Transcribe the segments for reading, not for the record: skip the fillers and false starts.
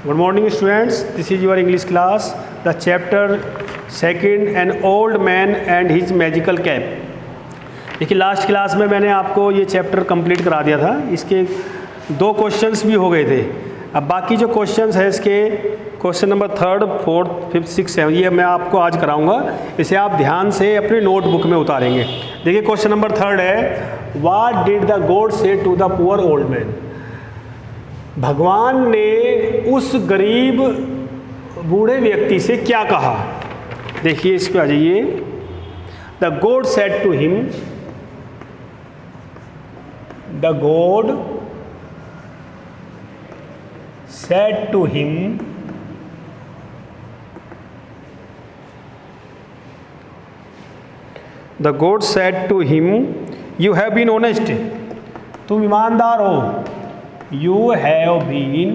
Good morning students, this is your English class, the chapter second, an old man and his magical cap. देखिए last class में मैंने आपको ये chapter complete करा दिया था, इसके 2 क्वेश्चंस भी हो गए थे। अब बाकी जो क्वेश्चंस है इसके क्वेश्चन नंबर 3, 4, 5, 6, 7 ये मैं आपको आज कराऊंगा। इसे आप ध्यान से अपनी नोटबुक में उतारेंगे। देखिए क्वेश्चन नंबर 3 है, what did the God say to the poor old man. भगवान ने उस गरीब बूढ़े व्यक्ति से क्या कहा। देखिए इस पे आ जाइए। The God said to him, the God said to him, the God said to him, you have been honest, तुम ईमानदार हो। You have been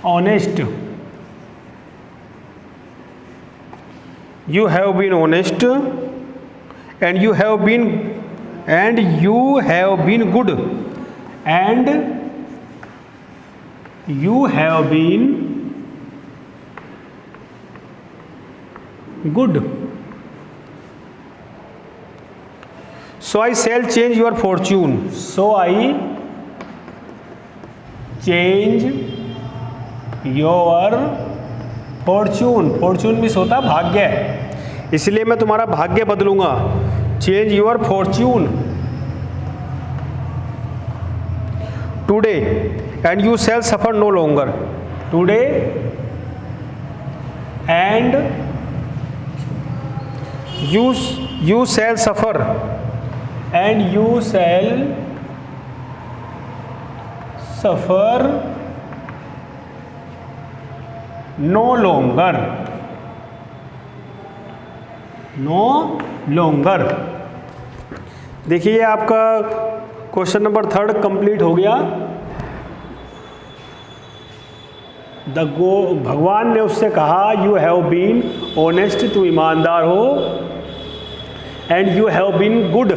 honest, you have been honest, and you have been good, and you have been good. So I shall change your fortune. So I change your fortune. Fortune means होता भाग्य, इसलिए मैं तुम्हारा भाग्य बदलूंगा। Change your fortune today, and you shall suffer no longer. Today, and you shall suffer, and you shall suffer no longer. No longer. देखिए ये आपका क्वेश्चन नंबर 3 कंप्लीट हो गया। भगवान ने उससे कहा, यू हैव बीन ऑनेस्ट, तुम ईमानदार हो, and you have been good,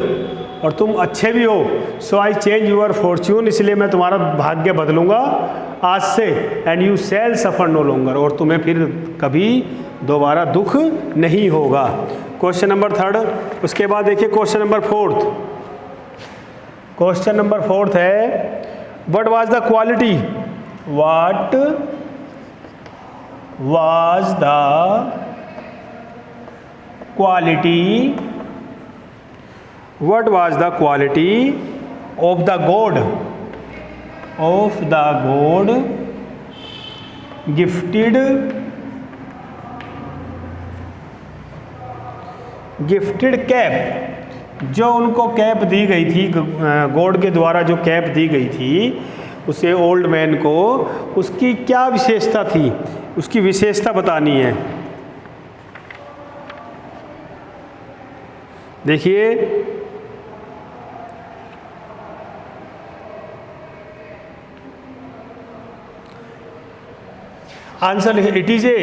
और तुम अच्छे भी हो। So I change your fortune, इसलिए मैं तुम्हारा भाग्य बदलूंगा आज से। And you shall suffer no longer, और तुम्हें फिर कभी दोबारा दुख नहीं होगा। Question number 3। उसके बाद देखिए क्वेश्चन नंबर 4। क्वेश्चन नंबर 4 है, what was the quality, what was the quality, what was the quality of the god gifted cap, जो उनको कैप दी गई थी, गॉड के द्वारा जो कैप दी गई थी उसे ओल्ड मैन को, उसकी क्या विशेषता थी, उसकी विशेषता बतानी है। देखिए आंसर लिखे, it is a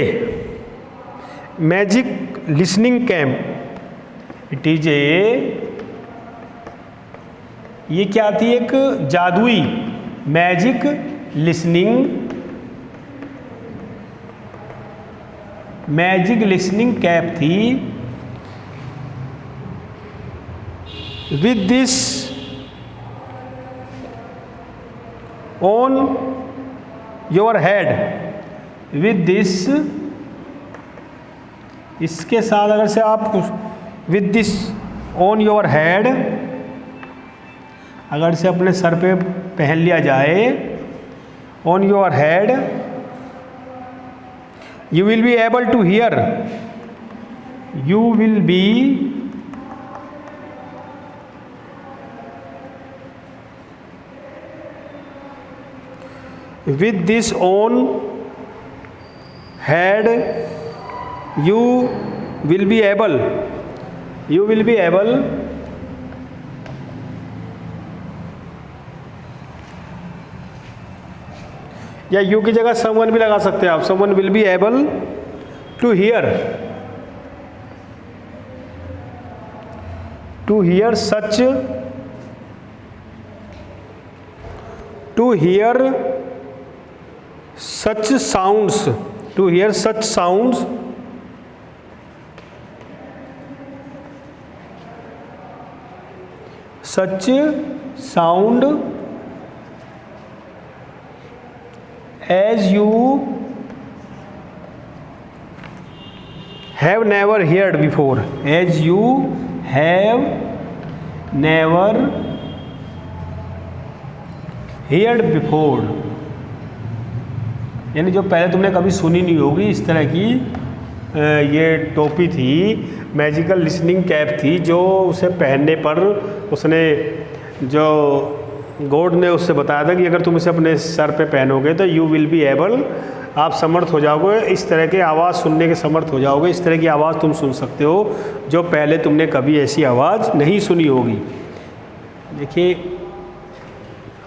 magic listening camp. It is a, ये क्या थी, एक जादुई मैजिक लिसनिंग कैप थी। With this on your head, with this, इसके साथ अगर से आप with this on your head, अगर से अपने सर पे पहन लिया जाए, on your head, you will be able to hear, you will be with this on head, you will be able या यू की जगह समवन भी लगा सकते हैं आप। Someone will be able to hear, to hear such, to hear such sounds, to hear such sounds such sound as you have never heard before, as you have never heard before, यानी जो पहले तुमने कभी सुनी नहीं होगी, इस तरह की ये टोपी थी, मैजिकल लिसनिंग कैप थी, जो उसे पहनने पर उसने, जो गॉड ने उससे बताया था कि अगर तुम इसे अपने सर पे पहनोगे तो यू विल बी एबल, आप समर्थ हो जाओगे, इस तरह के आवाज़ सुनने के समर्थ हो जाओगे, इस तरह की आवाज़ तुम सुन सकते हो जो पहले तुमने कभी ऐसी आवाज़ नहीं सुनी होगी। देखिए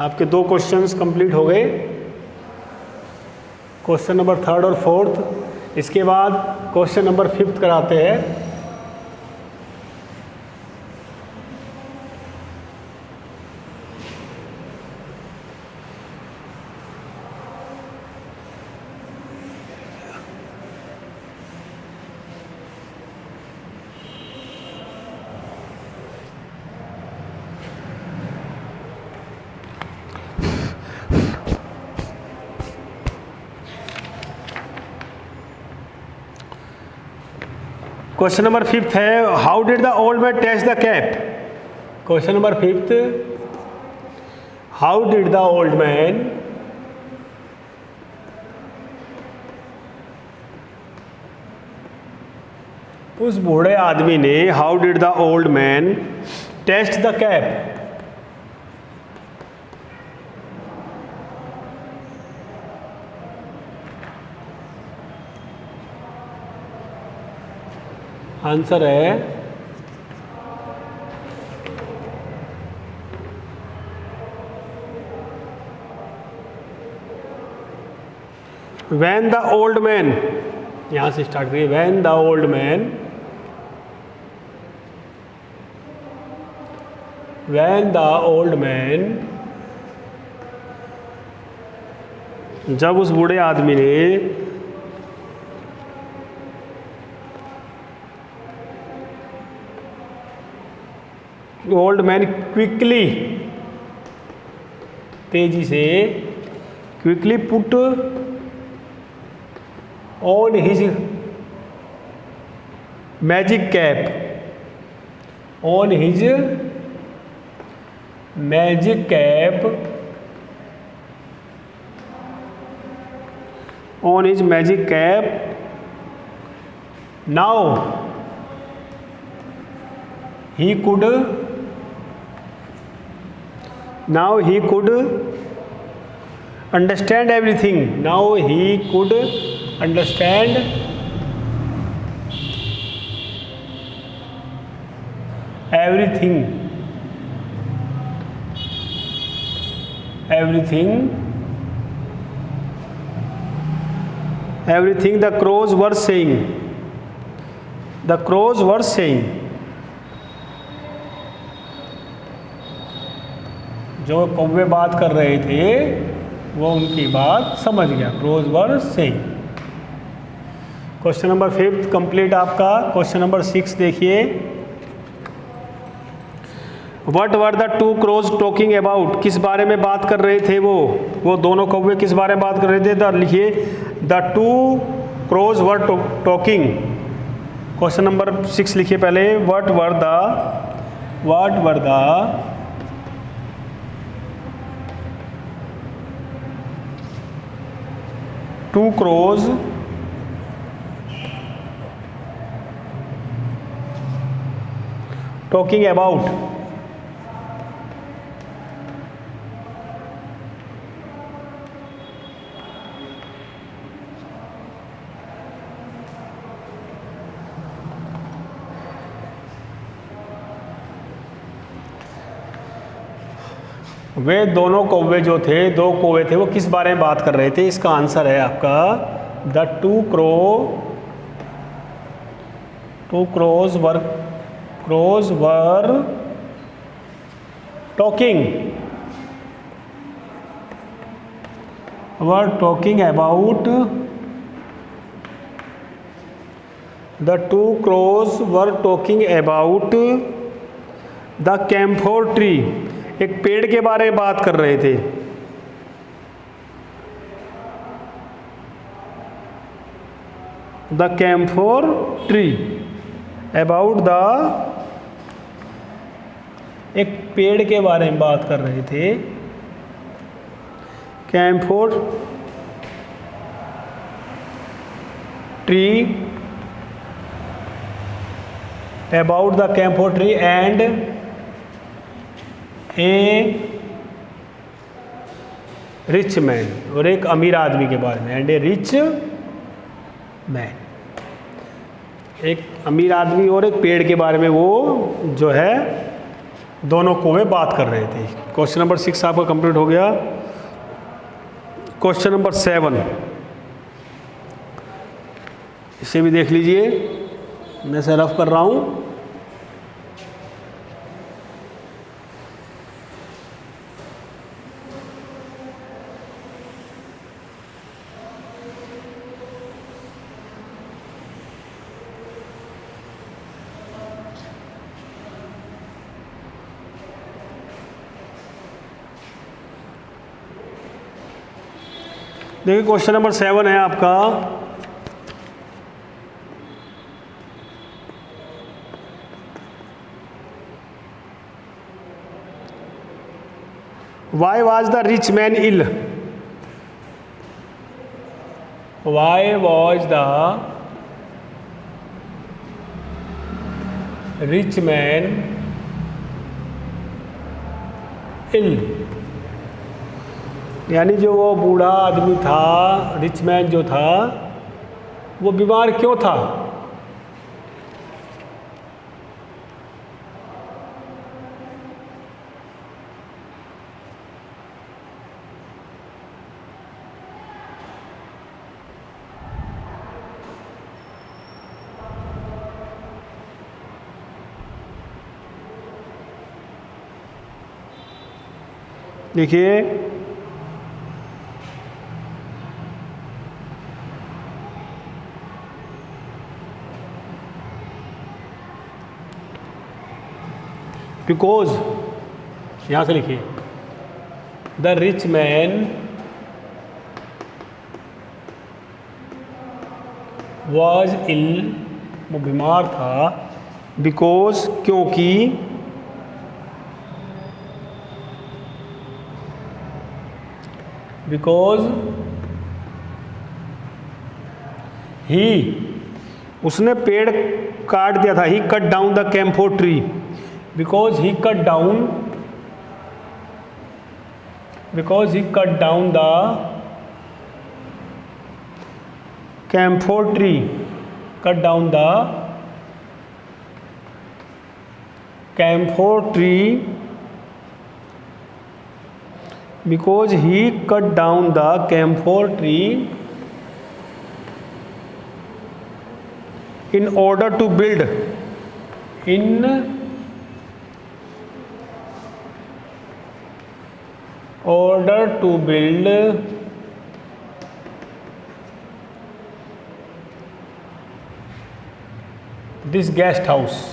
आपके 2 क्वेश्चंस कंप्लीट हो गए, क्वेश्चन नंबर 3rd और 4th। इसके बाद क्वेश्चन नंबर 5th कराते हैं। क्वेश्चन नंबर 5th है, how did the old man touch the cap. Question number 5th, how did the old man उस बूढ़े आदमी ने, how did the old man touch the cap. Answer है when the old man, यहां से start करिए, when the old man, when the old man, जब उस बूढ़े आदमी ने, ओल्ड मैन क्विकली, तेजी से, quickly put on his magic cap, on his magic cap, on his magic cap, now he could understand everything. Now he could understand everything. Everything the crows were saying. The crows were saying. जो कौवे बात कर रहे थे वो उनकी बात समझ गया, crows were saying. Question number 5th complete आपका। क्वेश्चन नंबर 6 देखिए, what were the 2 crows talking about, किस बारे में बात कर रहे थे वो दोनों कौवे किस बारे में बात कर रहे थे। लिखिए the 2 crows were talking. Question number 6 लिखिए पहले, what were the 2 crows talking about। वे दोनों कौवे जो थे, 2 कौवे थे, वो किस बारे में बात कर रहे थे। इसका आंसर है आपका the 2 crows were were talking about, the two crows were talking about the camphor tree, एक पेड़ के बारे में बात कर रहे थे। The camphor tree, about the, एक पेड़ के बारे में बात कर रहे थे। Camphor tree, about the camphor tree and a rich man, और एक अमीर आदमी के बारे में, एंड ए रिच मैन, एक अमीर आदमी और एक पेड़ के बारे में वो जो है दोनों को वे बात कर रहे थे। क्वेश्चन नंबर 6 आपका कंप्लीट हो गया। क्वेश्चन नंबर 7, इसे भी देख लीजिए, मैं इसे रफ कर रहा हूँ। देखिए क्वेश्चन नंबर 7 है आपका, why was the rich man ill, why was the rich man ill, यानी जो वो बूढ़ा आदमी था, रिच मैन जो था, वो बीमार क्यों था? देखिए बिकॉज, यहां से लिखिए, the rich man was ill, वो बीमार था, बिकॉज क्योंकि, बिकॉज ही, उसने पेड़ काट दिया था, he cut down the camphor tree, because he cut down the camphor tree, cut down the camphor tree, because he cut down the camphor tree in order to build, in order to build this guest house,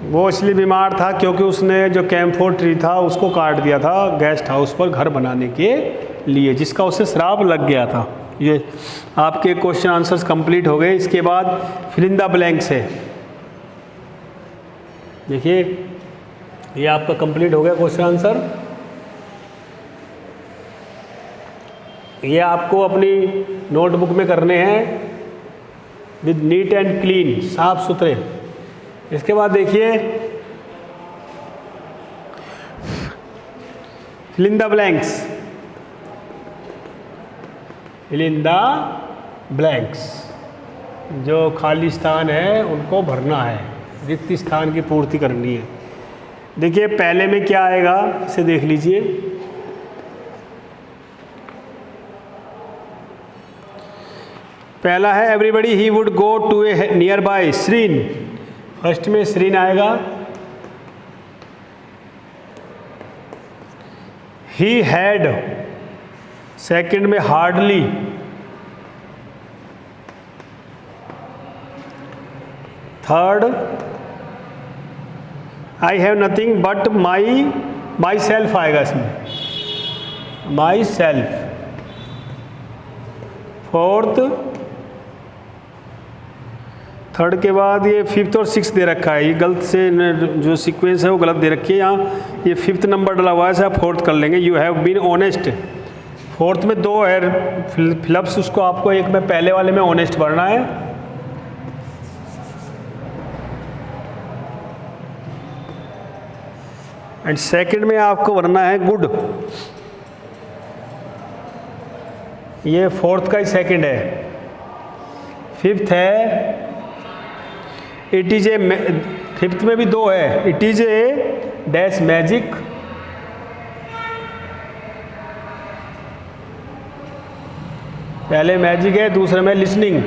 वो इसलिए बीमार था क्योंकि उसने जो camphor tree था उसको काट दिया था गेस्ट हाउस पर घर बनाने के लिए, जिसका उसे श्राप लग गया था। ये आपके क्वेश्चन आंसर्स कंप्लीट हो गए। इसके बाद फिल इन द ब्लैंक्स है। देखिए ये आपका कंप्लीट हो गया क्वेश्चन आंसर। ये आपको अपनी नोटबुक में करने हैं विद नीट एंड क्लीन, साफ सुथरे। इसके बाद देखिए fill in the blanks, fill in the blanks, जो खाली स्थान है उनको भरना है, रिक्त स्थान की पूर्ति करनी है। देखिए पहले में क्या आएगा इसे देख लीजिए। पहला है everybody he would go to a nearby shrine. First में श्रीन आएगा। ही हैड, सेकंड में hardly. Third I have nothing but myself आएगा इसमें, माई सेल्फ। फोर्थ, थर्ड के बाद ये फिफ्थ और सिक्स दे रखा है, ये गलत से जो सीक्वेंस है वो गलत दे रखी है। यहाँ ये फिफ्थ नंबर डला हुआ है, ऐसे आप फोर्थ कर लेंगे। You have been honest, fourth में दो है फिलअप्स, उसको आपको एक में पहले वाले में ऑनेस्ट भरना है। एंड सेकंड में आपको भरना है गुड, ये फोर्थ का ही सेकंड है। फिफ्थ है इट इज ए, फिफ्थ में भी दो है, it is a dash magic. पहले मैजिक है, दूसरे में लिसनिंग।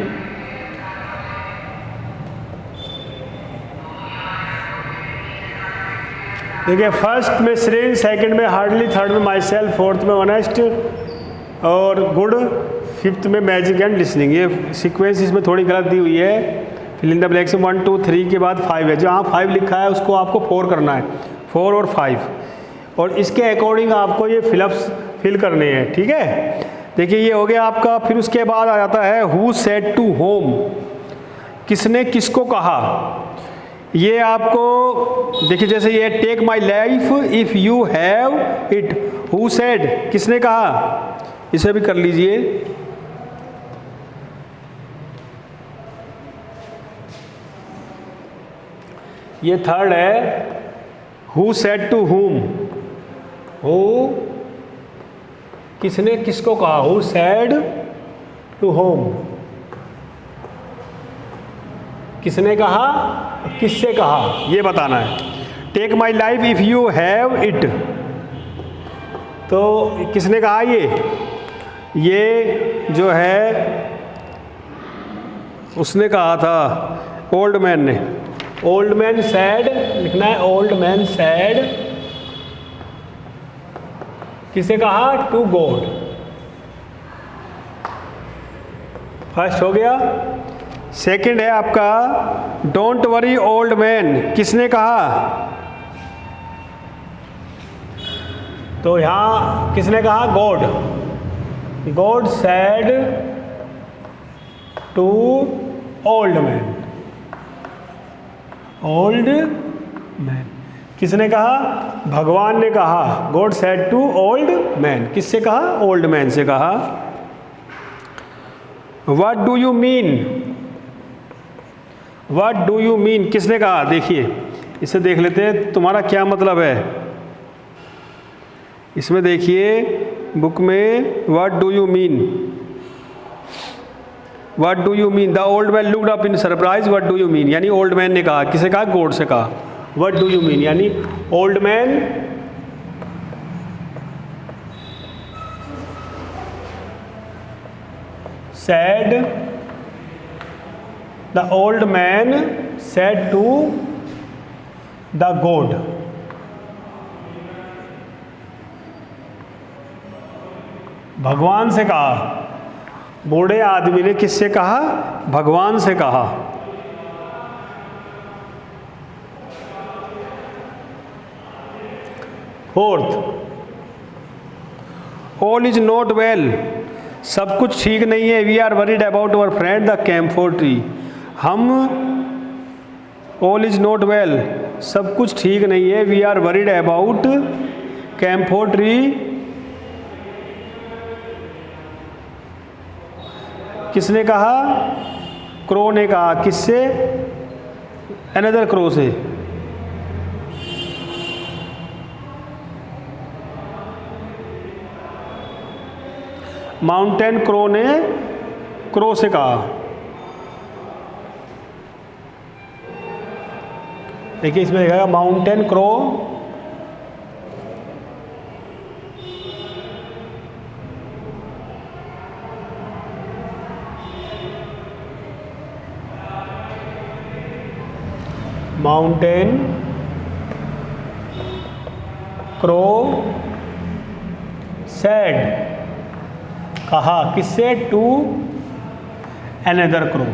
देखिए फर्स्ट में श्रेन, सेकंड में हार्डली, थर्ड में माई सेल्फ, फोर्थ में ऑनेस्ट और गुड, फिफ्थ में मैजिक एंड लिसनिंग। ये सीक्वेंस इसमें थोड़ी गलत दी हुई है। फिल इन द ब्लैंक्स में 1 2 3 के बाद 5 है, जहाँ 5 लिखा है उसको आपको 4 करना है, 4 और 5, और इसके अकॉर्डिंग आपको ये फिलअप्स फिल करने हैं। ठीक है, देखिए ये हो गया आपका। फिर उसके बाद आ जाता है हु सेड टू होम, किसने किसको कहा। ये आपको देखिए, जैसे ये take my life if you have it, who said किसने कहा, इसे भी कर लीजिए। ये थर्ड है who said to whom, who किसने किसको कहा, हु सेड टू होम, किसने कहा किससे कहा, ये बताना है। Take my life if you have it, तो किसने कहा ये जो है उसने कहा था, ओल्ड मैन ने। ओल्ड मैन सैड लिखना है, ओल्ड मैन सैड किसे कहा, टू गॉड। फर्स्ट हो गया। सेकंड है आपका डोंट वरी ओल्ड मैन, किसने कहा, तो यहां किसने कहा, God. God said to old man, old man किसने कहा, भगवान ने कहा। God said to old man, किससे कहा, ओल्ड मैन से कहा। What do you mean, what do you mean किसने कहा, देखिए इसे देख लेते हैं, तुम्हारा क्या मतलब है। इसमें देखिए बुक में what do you mean, what do you mean, the old man looked up in surprise, what do you mean, यानी ओल्ड मैन ने कहा, किसे कहा, गॉड से कहा। व्हाट डू यू मीन यानी old man said, the old man said to the god, भगवान से कहा। बूढ़े आदमी ने किससे कहा, भगवान से कहा। Fourth, all is not well, सब कुछ ठीक नहीं है। We are worried about our friend the camphor tree, हम, ऑल इज नॉट वेल, सब कुछ ठीक नहीं है। We are worried about camphor tree, किसने कहा, क्रो ने कहा। किससे, अनदर क्रो से। माउंटेन क्रो ने क्रो से कहा। देखिए इसमें लिखा mountain crow mountain crow said, कहा किससे? टू अनदर क्रो,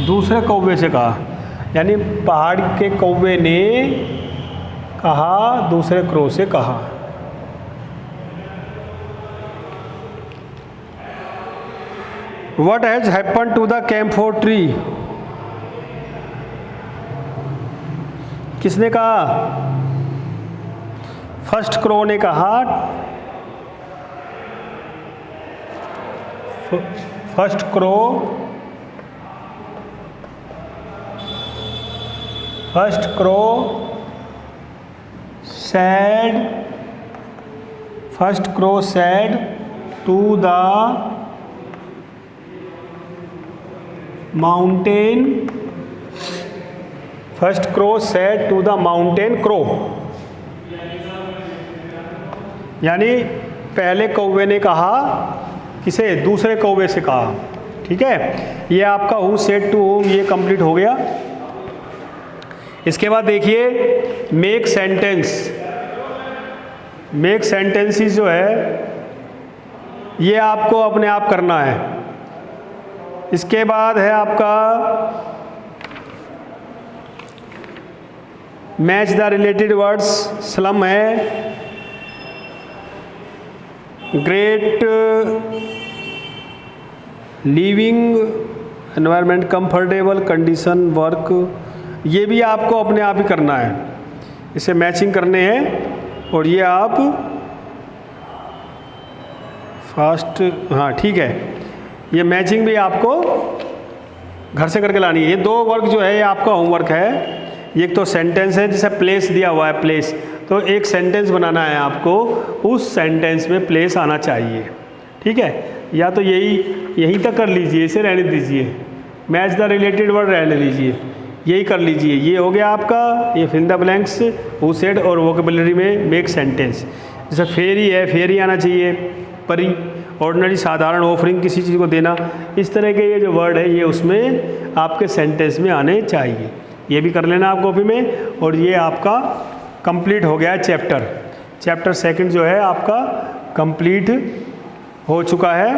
दूसरे कौवे से कहा, यानी पहाड़ के कौवे ने कहा दूसरे क्रो से कहा। What has happened to the camphor tree? किसने कहा? फर्स्ट क्रो ने कहा, first crow said to the mountain, first crow said to the mountain crow, यानी पहले कौवे ने कहा किसे? दूसरे कौवे से कहा। ठीक है, ये आपका हु सेड टू होम ये कंप्लीट हो गया। इसके बाद देखिए मेक सेंटेंस। मेक सेंटेंसेस जो है ये आपको अपने आप करना है। इसके बाद है आपका match the related words. Slum है, great living environment, comfortable condition, work, ये भी आपको अपने आप ही करना है। इसे मैचिंग करने हैं और ये आप फास्ट, हाँ ठीक है, ये मैचिंग भी आपको घर से करके लानी है। ये दो वर्क जो है ये आपका होमवर्क है। एक तो सेंटेंस है, जैसे प्लेस दिया हुआ है, प्लेस, तो एक सेंटेंस बनाना है आपको, उस सेंटेंस में प्लेस आना चाहिए। ठीक है, या तो यहीं तक कर लीजिए, इसे रहने दीजिए, मैच द रिलेटेड वर्ड रहने दीजिए, यही कर लीजिए। ये हो गया आपका, ये fill the blanks, who said, और वोकेबुलरी में मेक सेंटेंस। जैसे फेरी है, फेरी आना चाहिए, परी, ऑर्डिनरी साधारण, ऑफरिंग किसी चीज़ को देना, इस तरह के ये जो वर्ड है ये उसमें आपके सेंटेंस में आने चाहिए। ये भी कर लेना आप कॉपी में। और ये आपका कंप्लीट हो गया चैप्टर। चैप्टर सेकंड जो है आपका कंप्लीट हो चुका है।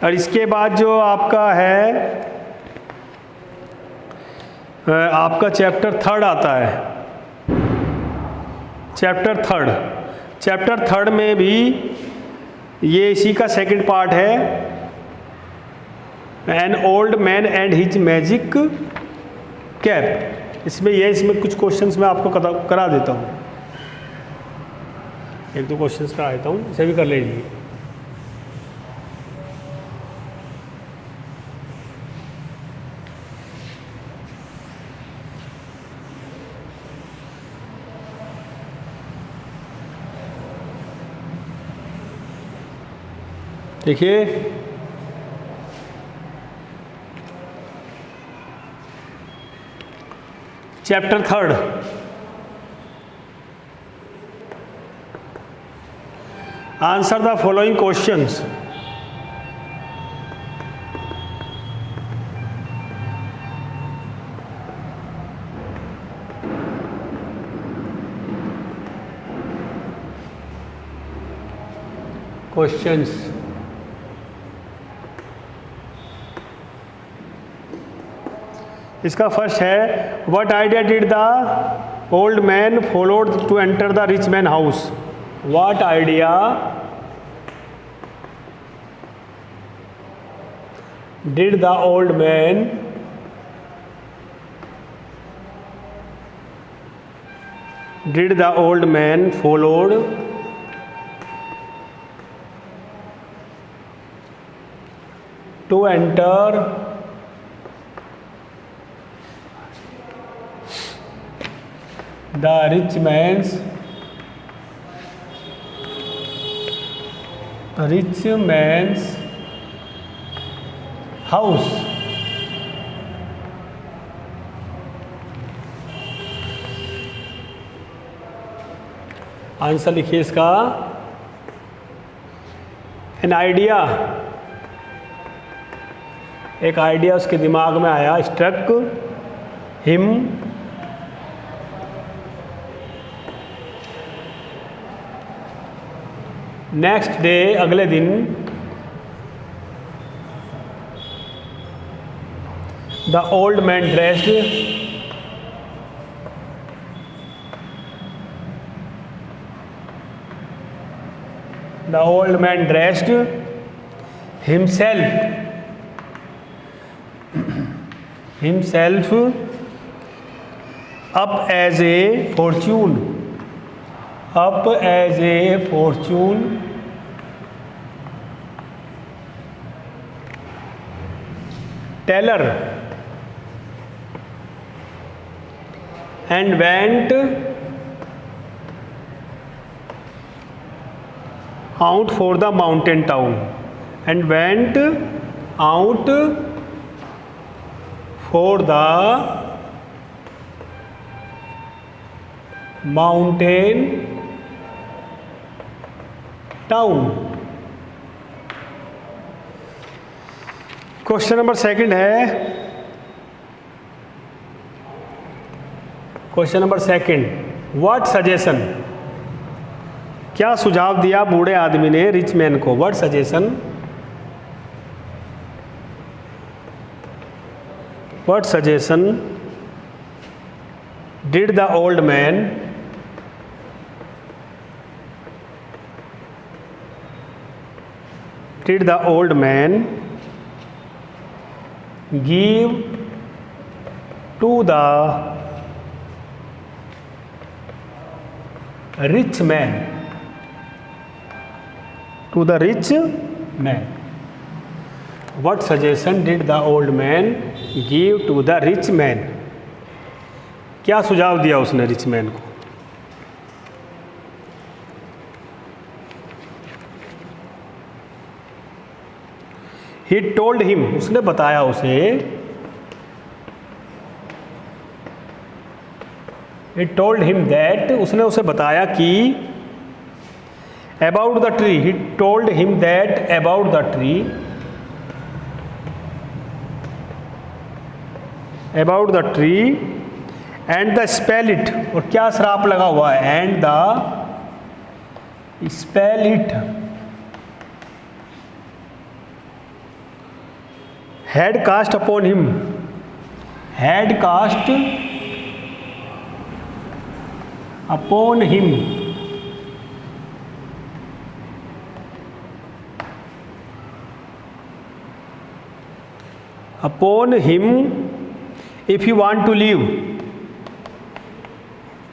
और इसके बाद जो आपका है आपका चैप्टर थर्ड आता है। चैप्टर थर्ड में भी ये इसी का सेकंड पार्ट है, an old man and his magic cap. इसमें कुछ क्वेश्चंस मैं आपको करा देता हूँ, एक दो क्वेश्चंस करा देता हूँ, इसे भी कर लीजिए। देखिए chapter third, answer the following questions. इसका फर्स्ट है, what idea did the old man followed to enter the rich man house. What idea did the old man followed to enter the rich man's house। Answer लिखिए इसका, an idea एक idea उसके दिमाग में आया, struck him next day, अगले दिन, the old man dressed himself up as a fortune teller and went out for the mountain town question number second है, question number second, what suggestion, क्या सुझाव दिया बूढ़े आदमी ने रिच मैन को? What suggestion, what suggestion did the old man give to the rich man? What suggestion did the old man give to the rich man? क्या सुझाव दिया उसने रिच मैन को? He told him, उसने बताया उसे, He told him that, उसने उसे बताया कि about the tree, he told him that about the tree, and the spell it, और क्या श्राप लगा हुआ है, and the spell it had cast upon him, if you want to live,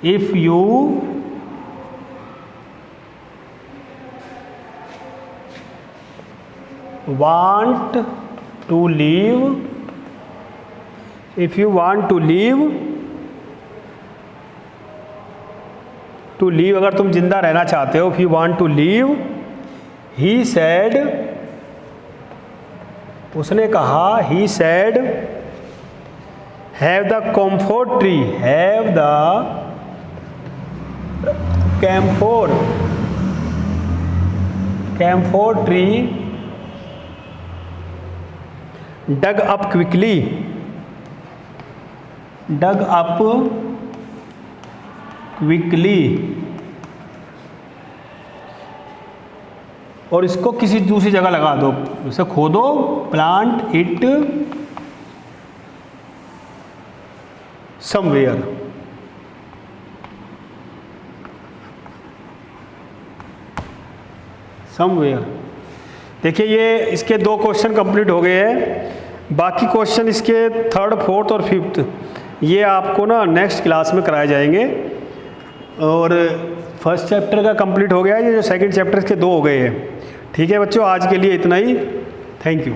if you want to live, अगर तुम जिंदा रहना चाहते हो, if you want to live, he said, उसने कहा, he said, have the camphor tree, dug up quickly, और इसको किसी दूसरी जगह लगा दो, इसे खोदो, प्लांट इट समवेयर। देखिए ये इसके 2 क्वेश्चन कंप्लीट हो गए हैं। बाकी क्वेश्चन इसके 3rd, 4th और 5th ये आपको ना नेक्स्ट क्लास में कराए जाएंगे। और फर्स्ट चैप्टर का कंप्लीट हो गया, ये जो सेकंड चैप्टर के 2 हो गए हैं। ठीक है बच्चों, आज के लिए इतना ही। Thank you.